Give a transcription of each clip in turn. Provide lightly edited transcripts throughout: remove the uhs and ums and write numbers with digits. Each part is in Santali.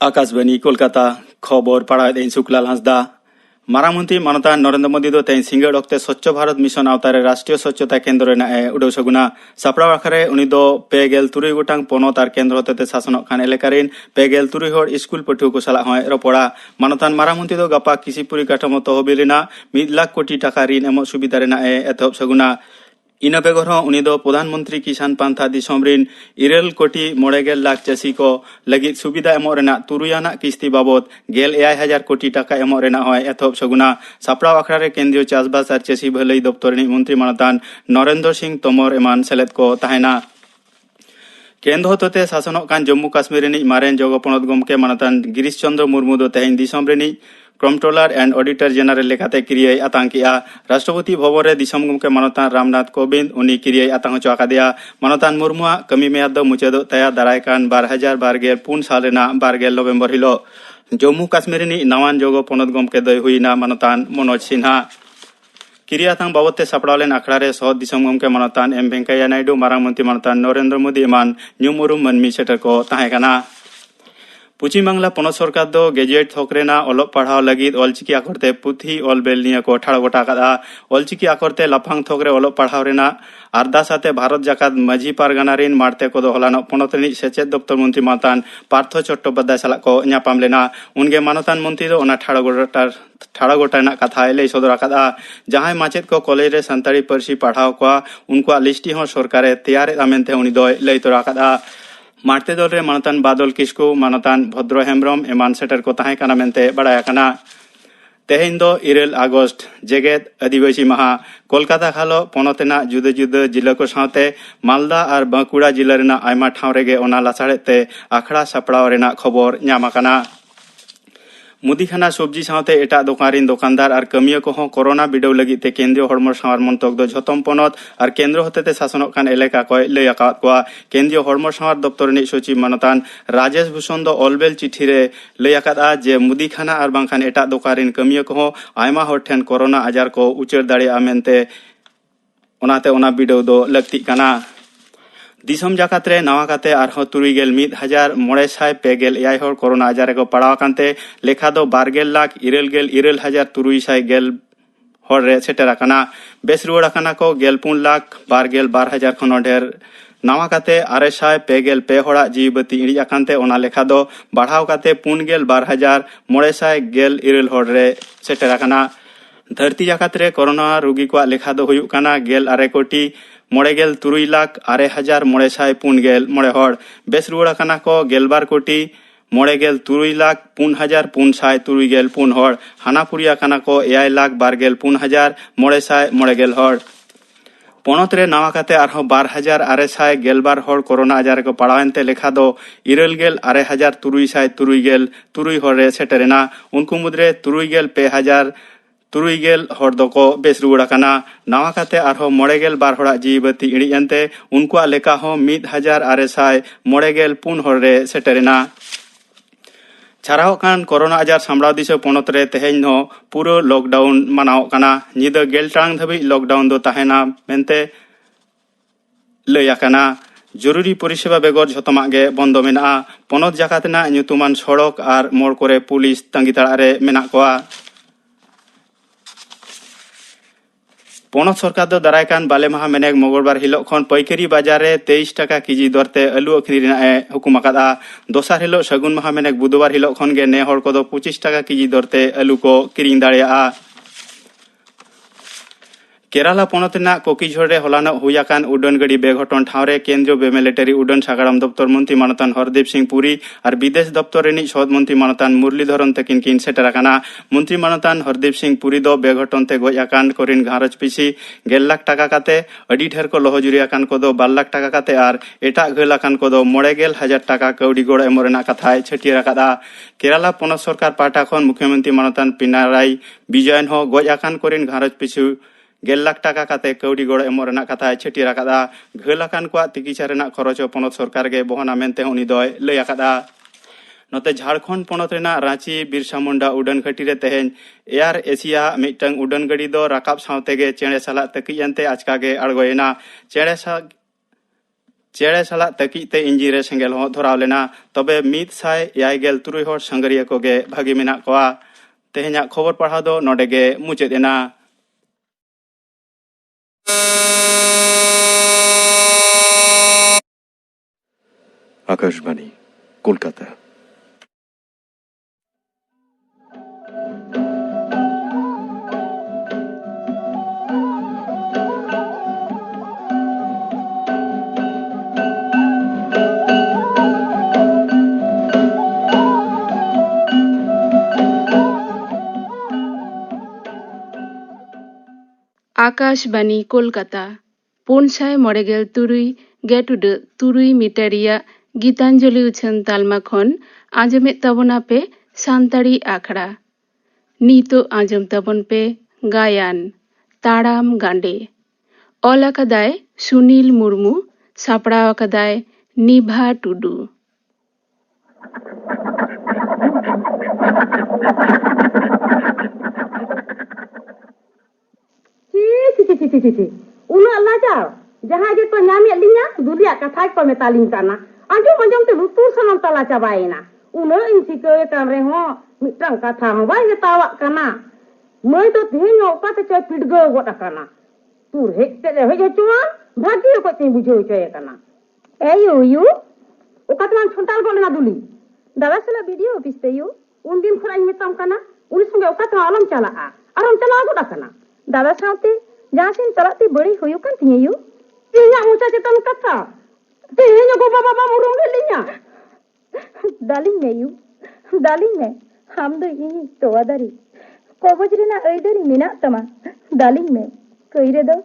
आकाशवाणी कोलकाता खबर पढ़ाई सुकलाल हांसदा मारामंत्री मानता नरेंद्र मोदी दो तें सिंगड़ अक्ते स्वच्छ भारत मिशन आवतारे राष्ट्रीय स्वच्छता केंद्र उड़ाव सगुना सापड़ा आखरे उनी दो पेगेल तुरुई गोटांग पोनत और केंद्र होते शासन खान एलेकारीन पेगेल तुरुई हर स्कूल पठुआ को सला हय रपड़ा मानतान मारामंत्री दो गपा किसी पूरी काठामो तहबिल 1 लाख कोटी टाका ऋण एम सुविधा एतहब सगुना इन बेगर उनी दो प्रधानमंत्री किसान पांथा दिसम ऋण 2 कोटी 9 लाख चाषी को लगी सुविधा एम तुरुयाना किस्ती बाबद 9,000 कोटी टाका एम एतहब सगुना सापड़ा आखड़ा केंद्रीय चाषबास और चाषी भलाई दफ्तर मंत्री मानतान नरेंद्र सिंह तोमर एमान सेलेद को तहना केंद्र होते शासन कान जम्मू काश्मीर मारेन जगपनत गमके मानतान गिरीश चंद्र मुर्मू दो तेहें दिसम कंट्रोलर एंड ऑडिटर जनरल लेखाते क्रियाई आतांग किया राष्ट्रपति भवन रे दिसम गमके मानतान रामनाथ कोविंद उनी क्रियाई आतांग चो आकादिया मानतान मुर्मुआ कमी मेयाद दो मुचादो तया दारायकान 2024 साल रेना 12 नवेम्बर हिलो जम्मू काश्मीर नवान जगो पनत गमके दय हुईना मानतान मनोज सिन्हा किरियातांग बाबते सापड़ालेन आखड़ारे सहद दिसम गमके मानतान एम वेंकैया नायडू मारांग मंत्री मानतान नरेंद्र मोदी एमान न्यूमुरुम मनमी सेटर को ताहेकाना पश्चिम बांगला पनत सरकार दो गेजेट थोकरेना अलग पढ़ाव लगिद ऑलचिकी आखरते पुथी ऑल बेलनिया को ठाड़ गोटा कदा ऑलचिकी आखरते लाफांग थोकरे अलग पढ़ाव रेना आरदासाते भारत जाकात माझी पारगाना रिन मारते को हलानो पनतनी सेचेद दफ्तर मंत्री मानतान पार्थ चट्टोपाध्याय साला को न्यापाम लेना उनगे मानतान मंत्री दो ओना ठाड़ा गोटा कथा लई सदर आकादा जहां माचेद को कॉलेज रे संताड़ी पारसी पढ़ाव को उनको लिस्टी हो सरकारे तैयार आमेनते उनी दो लई तोरा आकादा मारते दल रे मानतान बादल किस्कू मानतान भद्र हेम्ब्रम एमान सेटर को ताहें काना मेनते बड़ाय काना तेहें दो 2 अगस्त जेगेद आदिवासी माहा कोलकाता खालो पनतेना जुदा जुदा जिला को साथे मालदा और बांकुड़ा जिला रेना आयमा ठाव रेगे ओना लासाड़ेते आखड़ा सापड़ाव रेना खबर ᱧᱟᱢ आकाना मुदीखाना सब्जी साथे एटा दोकान दुकानदार और कमिया को कोरोना बिडव लगी ते केंद्रीय हड़मो सावर मंतक दो झतम पनत और केंद्र होते शासन खान एलेका को लई आकाद को केंद्रीय हड़मो सावर दफ्तर सचिव मानतान राजेश भूषण दो अलबेल चिठी रे लई आकादा जे मुदीखाना और बांखान एटा दोकान कमिया को आयमा हर ठेन कोरोना आजार को उचर दाड़ेया मेनते ओनाते ओना बिडव दो लक्ति काना दिसम जाकात रे नवा काते आरहो 3,1,956 हर कोरोना आजार को पड़ाव कांते लेखा दो 12,77,360 हर रे सेटर आकाना बेस रुवाड़ आकाना को 14,12,12,000 खन ढेर नवा काते 652 हड़ा जीवबती इड़ी आकांते ओना लेखा दो बढ़ाव काते 4,12,917 हर रे सेटर आकाना धरती जाकात रे कोरोना रोगी को लेखा दो हुयुक काना 9 कोटी 9,3,949 हर बेस रुवाड़ आकाना को 12 कोटी 9,3,04,464 हर हानापुरी आकाना को 1,24,950 हर पनत रे नवा काते आरहो 12,912 हर कोरोना आजार को पड़ावेनते लेखा दो 9,3,373 हर रे सेटरेना उनको मुद्रे 3,2,000 हर दको बेस रुवाड़ आकाना नवा काते आरहो 92 हड़ा जीवबती इड़ी एनते उनको लेखा हो 1,954 हर रे सेटरेना छाराव कान कोरोना आजार सामड़ाव दिशा पनत रे तेहें हो पूरा लॉकडाउन मानाव काना निदा 10 टांग धाबी लॉकडाउन दो ताहेना मेनते लई आकाना जरूरी परिसेवा बेगर झतमा गे बंद मेना पनत जाकातना ᱧᱩᱛᱩᱢᱟᱱ सड़क और मोड़ करे पुलिस तंगी ताड़ा रे मेना कोआ पनत सरकार दो दारायकान बाले माहा मेनेक मंगलबार हिलो खन पैकारी बाजार रे 23 टाका केजी दरते आलू अखरी हुकुम आकादा दोसार हिलो सगुन माहा मेनेक बुधवार हिलो खन गे ने हर को 25 टाका केजी दरते आलू को किरिंग दाड़ेया केराला पनतना कोकिझोड़ रे हलानो हुयाकान उड़ान गाड़ी बेघटन ठावरे केंद्रीय बेमिलिटारी उड़ान सागाड़ाम दफ्तर मंत्री मानतान हरदीप सिंह पुरी और विदेश दफ्तर रेनी सहद मंत्री मानतान मुरलीधरन तकिन किन सेटर आकाना मंत्री मानतान हरदीप सिंह पुरी दो बेघटन ते गज आकान कोरिन घारज पिसी 1 लाख टाका काते अडी ढेर को लहजुरी आकान को 2 लाख टाका काते और एटा घल आकान को 90,000 टाका कौड़ी गोड़ एम रेना कथाय छटियर आकादा केराला पनत सरकार पाटा खन मुख्यमंत्री मानतान पिनाराई विजयन हो गज आकान कोरिन घारज पिसी 1 लाख टाका काते कौड़ी गोड़ एम रेना कथा छटियर आकादा घल आकान को चिकित्सा रेना खरच पनत सरकार गे बहना मेनते उनी दय लई आकादा नोते झारखंड पनत रेना रांची बिरसा मुंडा उड़ान घाटी रे तेहें एयर एशिया मिटंग उड़ान गाड़ी दो राकाब सावते गे चेणे साला तकियनते आचका गे अड़गोयना चेणे सा चेड़े साला तकीते इंजिन रे सेंगेल हो धराव लेना तबे 183 हर संगरिया कोगे भागी मेना कोआ तेहेना खबर पढ़ा दो नोडेगे मुचेद एना। आकाशवाणी कोलकाता। आकाशवाणी कोलकाता 493.3 मीटरिया गीतांजलि उछन तालमा खन आजमे तबना पे सान्ताड़ी आखड़ा नीतो आजम तबन पे गायन ताड़ाम गांडे ओला कदाय सुनील मुर्मू सापड़ा कदाय निभा टुडू। उन्हें लाचार जहाँ जे तो न्यामी लिया दुनिया कथा को मेतालिंग करना अंजम अंजम ते लुतुर सनम तला चाबाइना उन्हें इन सिके कर रहे हो मित्रं कथा हो भाई ये तावा करना मैं तो तेन औकात चे पिडगो गोटा करना तू हे ते हे जे चुआ भागी को ती बुझो चे करना ए यू औकात मान छंटाल बोलना दुली दादा सला वीडियो ऑफिस ते यू उन दिन खरा मितम करना उन संगे औकात आलम चला आरम चला गोटा करना दादा साथे जहाँ से चलाती बड़ी हुई kan tinya yu tinya mucha cetan kata tinya go baba baba murung linya daling me ham do ini to adari ko bajri na aidari mina tama daling me koire do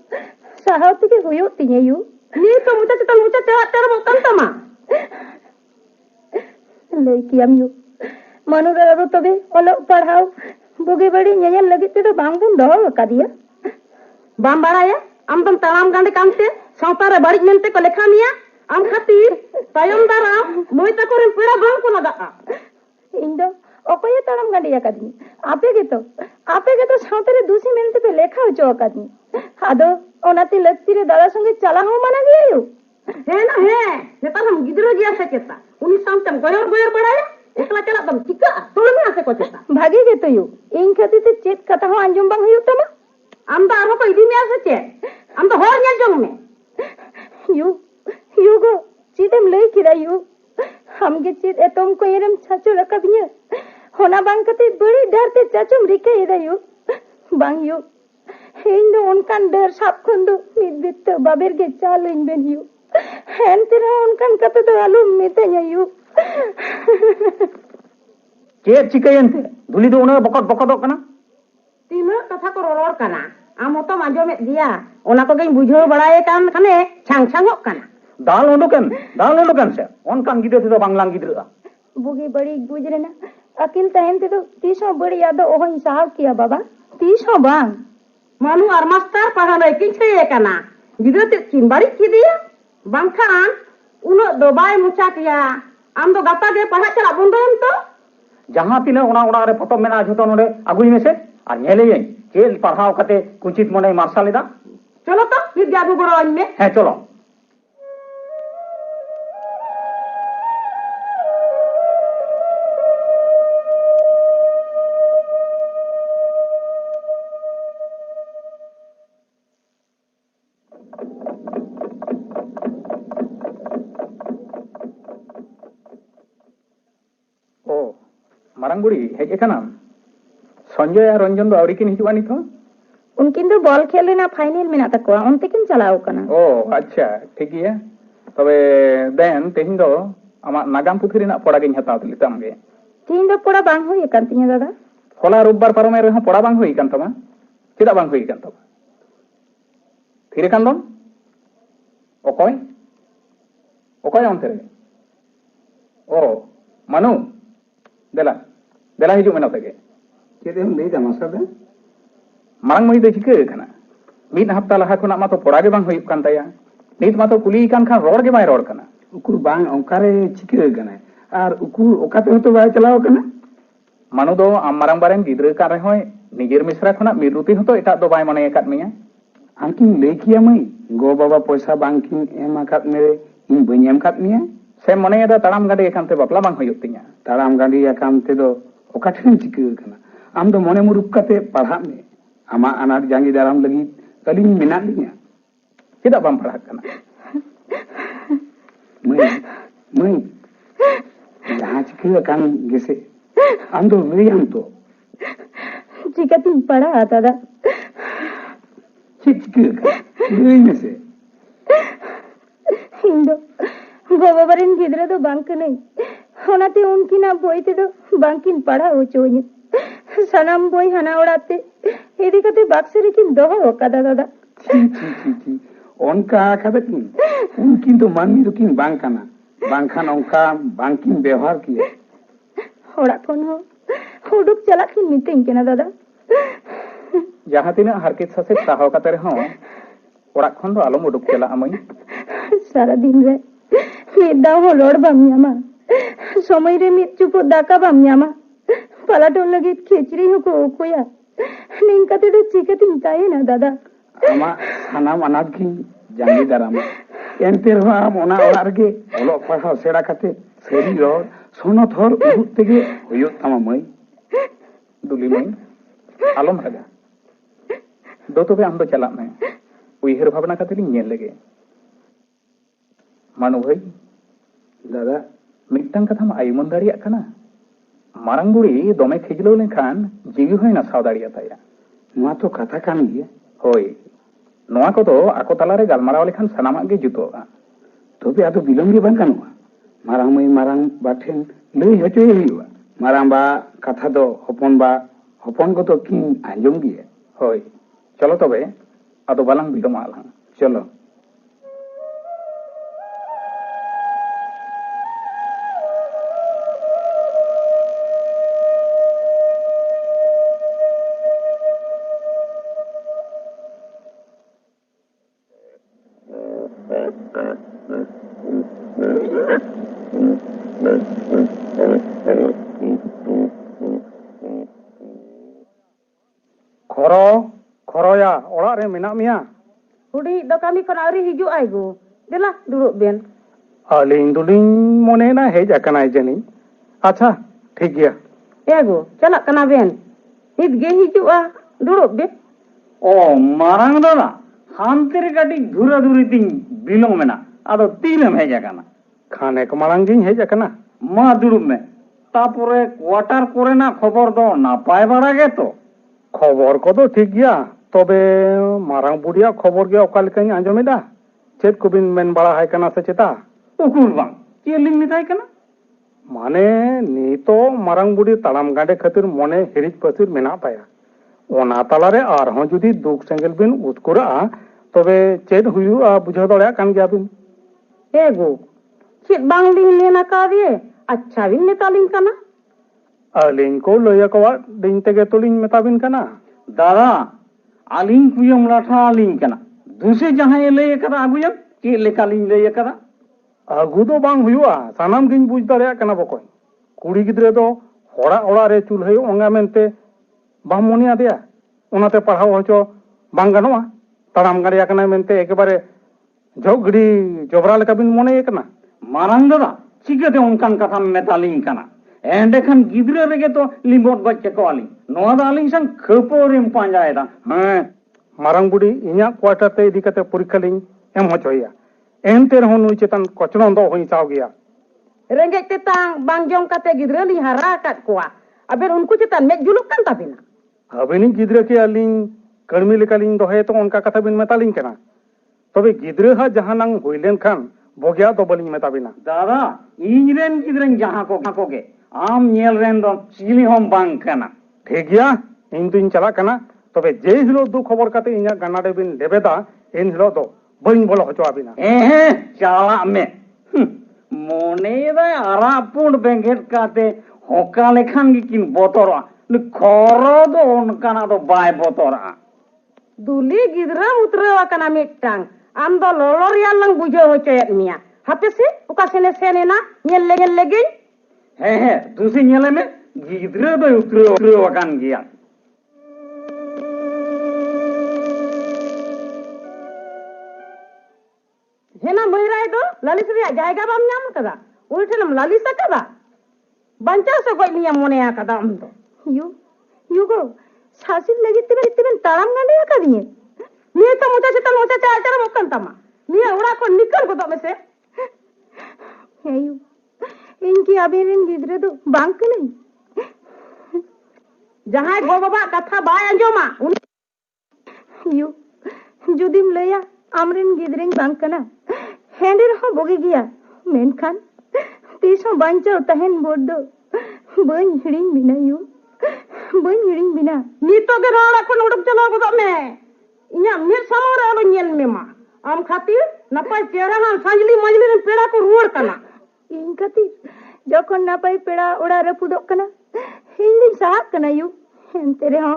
sahauti ke huyo tinya yu ni to mucha ter botan tama lei kiam yu manura ro tobe olo padhao boge badi nyanyal lagit te to bang bun do kadiya बाम बाड़ाया आम तम तालाम गांडे कामते सावतारे बाड़ी मेनते को लेखा मिया आम खातिर तायम दारा मोय तकोरे पेड़ा बाम को लगा इंदो ओपय तालाम गांडे या कदमी आपे के तो सावतारे दूसरी मेनते पे लेखा हो चो कदमी आदो ओनाते लगती रे दादा संगे चला हो माना गया यो है ना है नेता हम गिदरो जिया से चेता उनी सामतम गोयर बड़ाया एकला चला तम चिका तोड़ में आसे को चेता भागी के तो यो इन खातिर ते चेत कथा हो अंजुम बांग हुयो तमा am da aro ko idi me asache am da hor nyal jong me you go chidem lei kira you ham ge chid etom ko erem chacho rakabnya hona bang kate badi darte chachum rike ida you bang you hein do onkan dar sap khondu midbit baber ge chal in ben you hen tera onkan kate do alu metanya you चेत चिकयनते दुली दो उना बकत kana तीना कथा को रोर kana आमोतो मांजोमे दिया ओना को गई बुझो बड़ाए कान कने छांगछांगो काना दाल ओडोकन से ओन कान गिदे तो बांग्लांग गिदरा बुगी बड़ी गुजरे ना अकिल तहन ते तो तीसो बड़ी याद ओहो हिसाब किया बाबा तीसो बांग मानु आर मास्टर पढ़ाने किछे काना गिदे ते चिंबाड़ी की दिया बांखान उनो दोबाय मुचा किया आम तो गाता के पढ़ा चला बुंदोन तो जहां तिना ओना रे फोटो मेना झोतो नोडे अगुई मेसे आ नेले चेल पढ़ाव कते कुचित मने मार्शल लेदा चलो तो फिर जादू बड़ो में है चलो ओ मारंगुड़ी हेज एकाना संजय और रंजन दो आवरी किन हिजुआ नितो उनकिन दो बॉल खेले ना फाइनल में ना तको उनते किन चलाओ कना ओ अच्छा ठीक है तबे देन तेहिं दो आमा नागाम पुथी रिना पड़ा गिन हताव तली तमगे तीन दो पड़ा बांग होई कान तिया दादा होला रोबबार पारोमे रहा पड़ा बांग होई कान तमा चिदा बांग होई कान तमा थिरे कान दो ओकोय ओनते रे ओ मनु देला हिजु मेना तगे चेदे हम लेदा मासाबे मांग मई दे चिके कना मीद हफ्ता लहा खुना मा तो पड़ा गे बांग होई कान ताया नीत मा तो कुली कान खान रोड गे बाय रोड कना उकुर बांग ओकारे चिके कना आर उकुर ओकाते होतो बाय चलाव कना मानु दो आम मारंग बारेन गिद्रे का रहोय निजेर मिश्रा खुना मिरुति होतो एटा दो बाय मने एकात मिया आंकिन लेखिया मई गो बाबा पैसा बांकिन एमा कात मेरे इन बनी एम काट मिया से मने दा ताड़ाम गाड़ी एकांते बापला बांग होयुग तिया ताड़ाम गाड़ी एकांते दो ओका ठेन चिका कना आम दो मने मुरुक काते पढ़ा में आमा अनाथ जांगी दाराम लगी कलिन मेना लिया चेदा बाम पढ़ा कना मैं जहाँ चिका कान गेसे आम दो लइयाम तो चिकातिन पढ़ा दादा चिका लई में से हिंदो गोबाबारिन गिदरे दो बांक नहीं होनाते उनकी ना बोई ते दो बांकिन पढ़ा हो चोनी सनाम बोई हना उड़ाते एदी कते बाक्से रेकिन दोहो कदा दादा ची उनका कदा किन उनकिन तो मानमी तो किन बांकाना बांखान उनका बांकिन व्यवहार किए होड़ा फोन हो हुडुक चला किन मीटिंग के ना दादा जहाँ तीना हरकित ससे साहो काते रहो ओड़ा खन दो आलम उडुक चला अमई सारा दिन रे मिदाव हो लोड बामियामा समय रे मिट चुपो दाका बामियामा पलाटो लगी खिचड़ी हो को कोया निंका ते दो चिकतिन ताये ना दादा आमा हनाम अनाथ की जांगी दारामा एंते रहो आम ओना ओड़ा रगे ओलो पढ़ाओ सेड़ा काते सेरी रोड सोनो थोर उहुत तेगे होयो तमा मई दुली मई आलम रगा दो तो बे आम दो चला में उइहर भावना काते लिंग नेल लगे मानु भाई दादा मिट्टन कथा मा आयुमन दाड़िया कना मारंग बुड़ी दोमे खिजलो लेखान जीवी होय ना साव दाड़िया ताया नोआ तो कथा कान गिया होय नोआ को तो आको तलारे गालमाराव लेखान सनामा गे जुतोआ तोबे आदो बिलम गे बां कानुआ मारांग मई मारांग बाठेन लई हचोय हुआ मारांग बा कथा दो हपन को तो किन आंजम गिया होय चलो तबे आदो बालांग बिलम आलांग चलो खरोया ओड़ा रे मेना मिया हुडी दो कमी खन आरी हिजु आइगो देला दुरुब बेन अलिंग दुलिंग मोने ना हेज अकनाय जनी अच्छा ठीक गया एगो चला कना बेन हित गे हिजुआ दुरुब बे ओ मारांग दादा हांते रे गाड़ी धुरा धुरी तिंग बिलों में ना आदो तीरम हेज अकना खाने को मारांग गिंग हेज अकना मा दुरुब में तापुरे क्वार्टर करे ना खबर दो ना पाए बड़ा गे तो खबर को तो ठीक गया तबे मारांग बुढ़िया खबर गया ओका लेकाኝ आंजमेदा चेत को बिन मेन बड़ा है कना से चेता उकुर बांग चेलिंग मिताय कना माने नी तो मारांग बुढ़ी ताड़ाम गांडे खातिर मने हिरिज पसिर मेना ताया ओना तालारे आरहों जुदी दुख सेंगल बिन उतकुरा तबे चेत हुयुआ बुझाव दड़या कान गया बिन एगो चित बांग लिंग लेना का दिए अच्छा बिन नेतालिंग कना अलिंग को लया को दिन तेगे तुलिंग मेताबिन कना दादा आलिंग कुयम लाठा आलिंग कना दूसरे जहां ये ले करा आगुयम के लेकालिंग ले करा आगु दो बांग हुआ सानाम गिन बुझ दड़या कना बकोय कुड़ी गिद्रे दो होड़ा ओड़ा रे चुल्हे ओंगा मेनते बाम मोनिया दिया ओनाते पढ़ाओ होचो बांग गनोआ ताड़ाम गाड़िया कना मेनते एकेबारे झोगड़ी जोबरा लेका बिन मोने कना मारांग दादा चिकते उनकान कथा मेतालिंग कना एंडे खान गिद्रे रेगे तो लिंबोट बच्चे को आलिंग नोआ दा आलिंग संग खपोरिम पांजायदा हां मारांग बुड़ी इन्या क्वार्टर ते इदी कते परीक्षा लिंग एम होचोया एनते रहन नुई चेतन कचरों दो होई चाव गया रेंगे तेतांग बांग जम काते गिद्रे ली हरा काट कोआ अबेर उनको चेतन में जुलुक कान ताबिना अबेनी गिद्रे के अलिंग कर्मी लेका लिंग दोहे तो उनका कथा बिन मेतालिंग कना तबे गिद्रे हा जहानांग होइलेन खान बोगिया तो बलिंग मेताबिना दादा इंजरेन गिद्रेन जहां को के आम नेल रेन दो चिली होम बांग कना ठीक गया इन दिन चला कना तबे जे हिलो दु खबर काते इन्या गानाडे बिन लेबेदा इन हिलो दो बइन बोलो होचो आबिना चाला में मोने दा आरा पुंड बेंगेट काते होका लेखान किन बोतरा खरो दो उनकाना दो बाय बोतरा दुली गिद्रा उतरेवा कना मिटांग आम दो लोलोरिया लंग बुझो होचोयत मिया हापे से उका सेने सेने ना नेल लेगे हे दूसरी नेले में गिद्रे दो उतरे वकान गया हेना महिराय दो ललित रिया जायगा बाम नाम कदा उन ठेनम लालिस कदा बंचा से गoj लिया मोने कदा हम तो युगो सासिल लगी तिबन ताराम गंडे कदिए निये तो मोचा से आचार मोकन तमा निये उड़ा को निकल को में से हे यू इनकी अबेरिन गिद्रे दो बांक नहीं जहां गो बाबा कथा बाय अंजोमा यू जुदिम लया आमरिन गिद्रेन बांकना हेंडे रहो बोगे गया मेनखान तीसो बांचो तहन बोड दो बन हिड़िंग बिना यू बन हिड़िंग बिना नीतो के राड़ा को उड़क चला को में इया मेर सामोरे आलो ñel मेमा आम खातिर नपाय चेहरा हां सांजली मंजली रे पेड़ा को रुड़ कना इन खातिर जखन नपाय पेड़ा ओड़ा रपुदक कना हिंदी साहब कना यू तेरे हां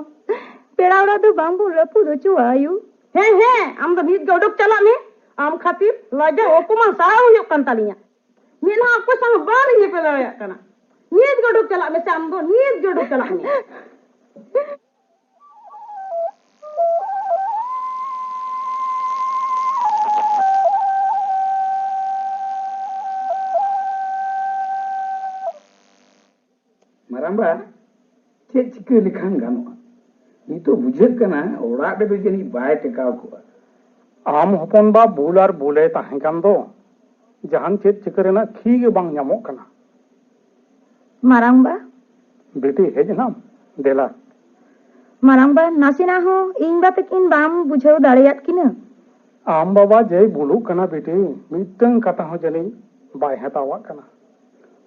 पेड़ा ओड़ा तो बांबू रपुद चुआ यू हे आम तो नीत गडक चला में आम खातिर लाजा ओपमा सारा हुयो कन तालिया मेना को संग बारी ने पेला कना नीत गडक चला में आम दो नीत गडक चला में मारांबा चेक चिके लिखान गानो नी तो बुझे कना ओड़ा दे जनी बाय टेकाव को आम हपन बा बुलार बुले ताहें कान दो जहान चेक चिकरेना खी गे बांग ᱧᱟᱢᱚᱜ कना मारांबा बेटी हेजनाम देला मारांबा नासिना हो इन बात किन बाम बुझाव दाड़ियात किना आम बाबा जय बुलु कना बेटी मिटंग कथा हो जनी बाय हतावा कना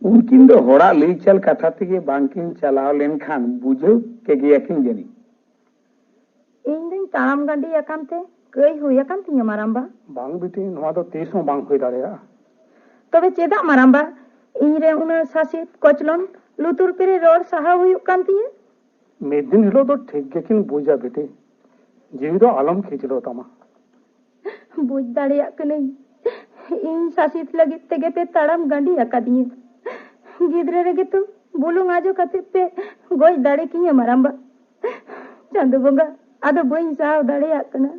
उनकिन दो होड़ा लई चल कथा तेगे बांकिन चलाव लेन खान बुझो के गे यकिन जनी इन दिन ताम गंडी अकांते कई हुई अकांती मारांबा बांग बेटी नवा दो तीसो बांग हुई दाड़िया तबे चेदा मारांबा इन रे उन सासित कोचलोन लुतुर पेरे रोड साहा हुई अकांती मेदिन हिलो तो ठीक गेकिन बुझा बेटी जीवी दो आलम खिचलो तमा बुझ दाड़िया कने इन सासित लगी तेगे पे ताड़म गंडी अकादिए गिद्रे रे तो बुलुंग आजो कते पे गोज दाड़े किए मारांबा चांदो बंगा आदो बइन साव दाड़िया कना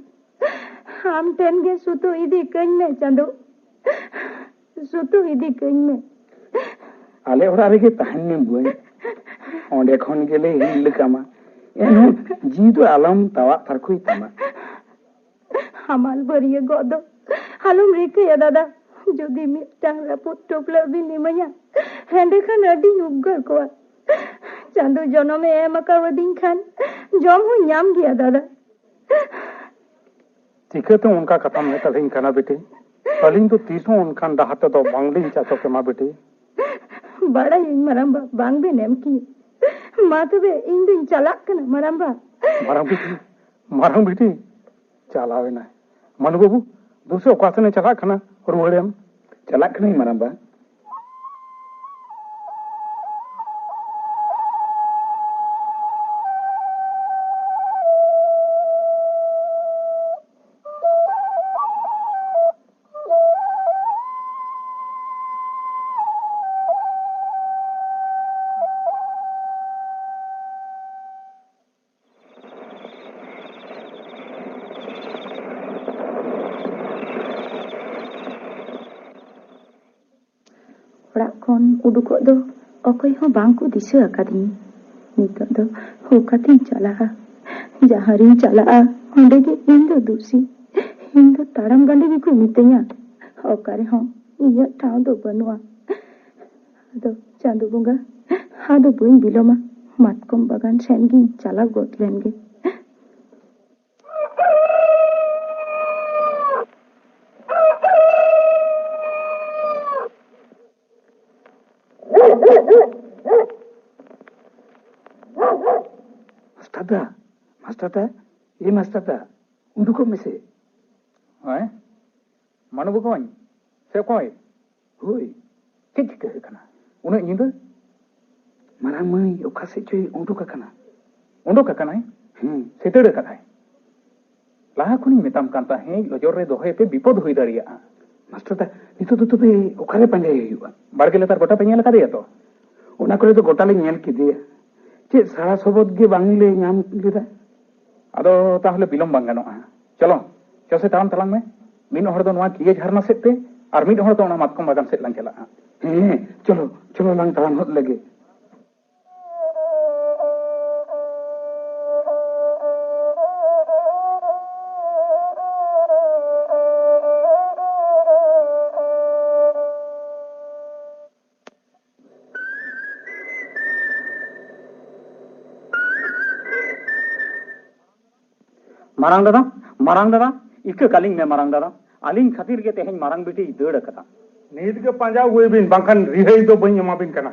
हम टेन गे सुतो इदी कइन में चांदो सुतो इदी कइन में आले ओड़ा रे के तहन में बुई ओंडे खन गेले हिल कामा एनु जी तो आलम तावा फरकुई तमा हमाल बरिए गोदो हालुम रेके या दादा जुदी मिटांग रपुत टोपला भी निमया हेंडे खान अडी उग्गर को चांदो जनो में एमका वदिन खान जम हो ᱧᱟᱢ गया दादा चिकते उनका कथा में तलिंग कना बेटी तलिंग तो तीसो उनखान डहाते तो बांगलिंग चाचो के मा बेटी बड़ा इन मरंबा बांग बे नेम की मातबे इन दिन चलाक कना मरंबा मारंग बेटी चलावे ना मनु बाबू दूसरे ओकासने चला खना रुवड़ेम चलाक नहीं मारांबा खन उडुको दो अकय हो बांको दिसो अकादी नितो दो होकाती चला जहारी चला ओंडे के इन दो दूसी इन दो ताड़म गंडे भी को मितेया ओकारे हो इया ठाव दो बनुआ दो चांदो बुंगा हादो बुइन बिलोमा मातकम बागान सेनगी चला गोत लेनगे मास्टर ये मास्टर उनको में से हाय मनु बकोኝ से कोई होई किच के कना उन निंद मारा मई ओखा से चोई उडुका कना सेतड़ कना लाहा खुनी मेताम कांता है लजोर रे दोहे पे विपद हुई दाड़िया मास्टर नितो तो तबे ओखारे पंजे हुआ बारगे लेतार गोटा पे ñel कादिया तो ओना करे तो गोटा ले ñel किदिया चे सारा सबद गे बांगले ñाम लेदा अदो ताहले बिलम बांग गानोआ चलो चसे ताम तलांग में मिन हर दो नवा किए झरना सेते और मिड हड़ तो ओना मातकम बागान सेट लांग चला चलो चलो लांग ताड़ाम हद लगे मारांग दादा इके कालिंग में मारांग दादा आलिंग खातिर के तेहन मारांग बेटी दड़ कदा नीत के पांजा हुए बिन बांखान रिहाई दो बई एमा बिन कना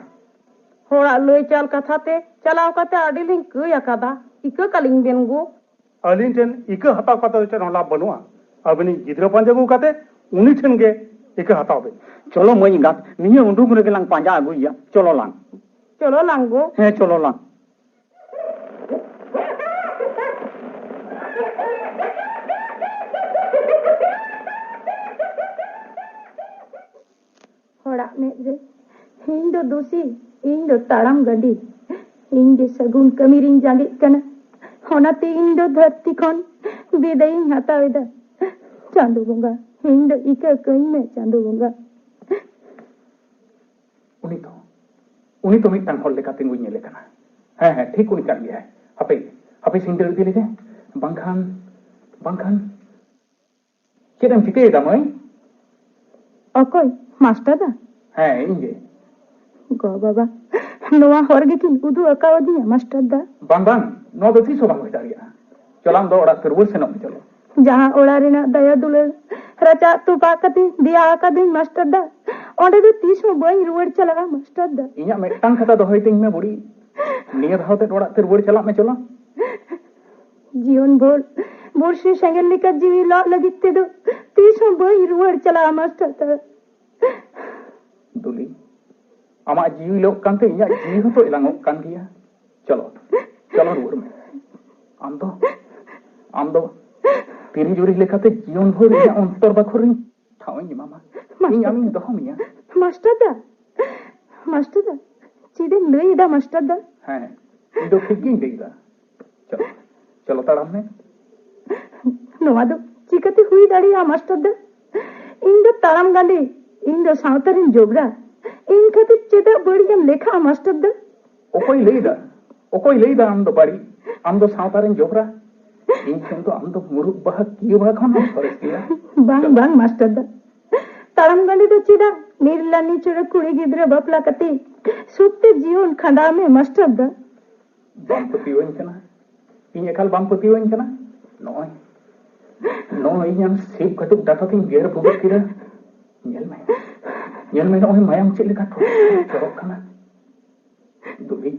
होड़ा लय चाल कथा ते चलाव कते आडी लिंग कय अकादा इके कालिंग बेनगो अलिन टेन इके हताव कता चन लाभ बनुआ अबनी गिद्रा पांजा गु कते उनी ठेन गे इके हताव बे चलो मई गात निये उंडुग रे गेलांग पांजा आगुइया चलो लांगो हे चलो लांग होड़ा में रे इन दो दोषी इन दो ताड़ाम गडी इन दे सगुन कमीरिन जागे कना होनाते इन दो धरती खन बेदई हतावेदा चांदू बंगा इन दो इके कई में चांदू बंगा उनी तो मिटन हol लेका तिंगु नेले कना है ठीक उनी कर लिया है हपे सिंदर दे लेगे बांखान चेदम चिके दा मई अकोय मास्टर दा है इंगे गो बाबा नोआ हरगे किन उदु अकावदी मास्टर दा बांग नो दो तीसो बांग दारिया चलाम दो ओड़ा करवल से न चलो जहां ओड़ा रेना दया दुलर रचा तुपा कते दिया कदे मास्टर दा ओंडे दो 30 में बई रुवर चला मास्टर दा इया मेटांग खाता दो होइतिंग में बुड़ी नियर हाते ओड़ा ते रुवर चला में चलो जीवन भर बोरसे संगल लेकर जीवी ला लगिते दो 30 में बई रुवर चला मास्टर दा दुली आमा जीवी लोग कांते इया जीवी तो इलांगो कान गया चलो रुवर में आम दो तेरी जोरी लेखाते जीवन भर इया अंतर बाखुरी ठावई मामा इन आमी दहमिया मास्टर दा सीधे लई दा मास्टर दा है इदो ठीक देगा चलो ताड़ाम में नोआ दो चिकते हुई दाड़ी आ मास्टर दा इन दो ताड़ाम गांडे इन दो सावतरिन जोबरा इन खातिर चेदा बड़ियम लेखा मास्टर दा ओकोई लेदा आम दो बाड़ी आम दो सावतरिन जोबरा इन ठेन तो आम दो मुरुक बहा कियो बहा खन फरस किया बांग मास्टर दा ताड़ाम गांडे दो चेदा निर्ला नीचुर कुड़ी गिद्रा बापला कते सुप्ते जीवन खंडा में मास्टर दा बामपति होइन कना इन एकाल बामपति होइन कना नोय इन सेब कटुक डाटा तिन गेर पुगत किरा nyel me noy mayam cik lekat corok kana duli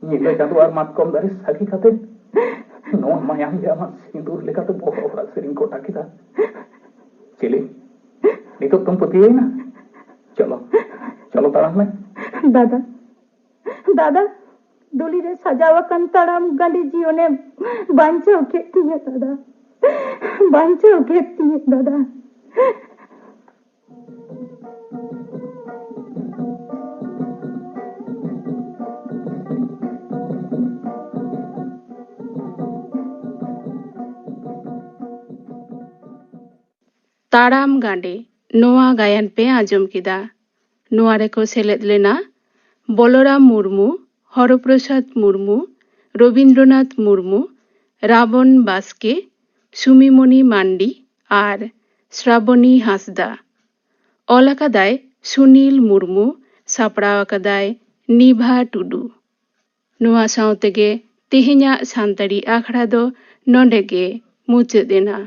nyele jadu ar matkom dari sagi kate no mayam ja mat sindur lekat boh ora sering kota kita cili nitu tum putih na चलो ताड़ाम में दादा दुली रे सजावकन ताड़ाम गली जीवने बांचो खेती है दादा ताड़ाम गांडे नोआ गायन पे आजम किदा नोआ रेको सेलेद लेना बलराम मुर्मू हरप्रसाद मुर्मू रवींद्रनाथ मुर्मू रावण बास्के सुमिमणि मांडी और श्रावणी हांसदा ऑल अकादाय सुनील मुर्मू सापड़ाव अकादाय निभा टुडू नोआ सावतेगे तेहेन्या सान्ताड़ी आखड़ा दो नोंडेगे मुचाद एना।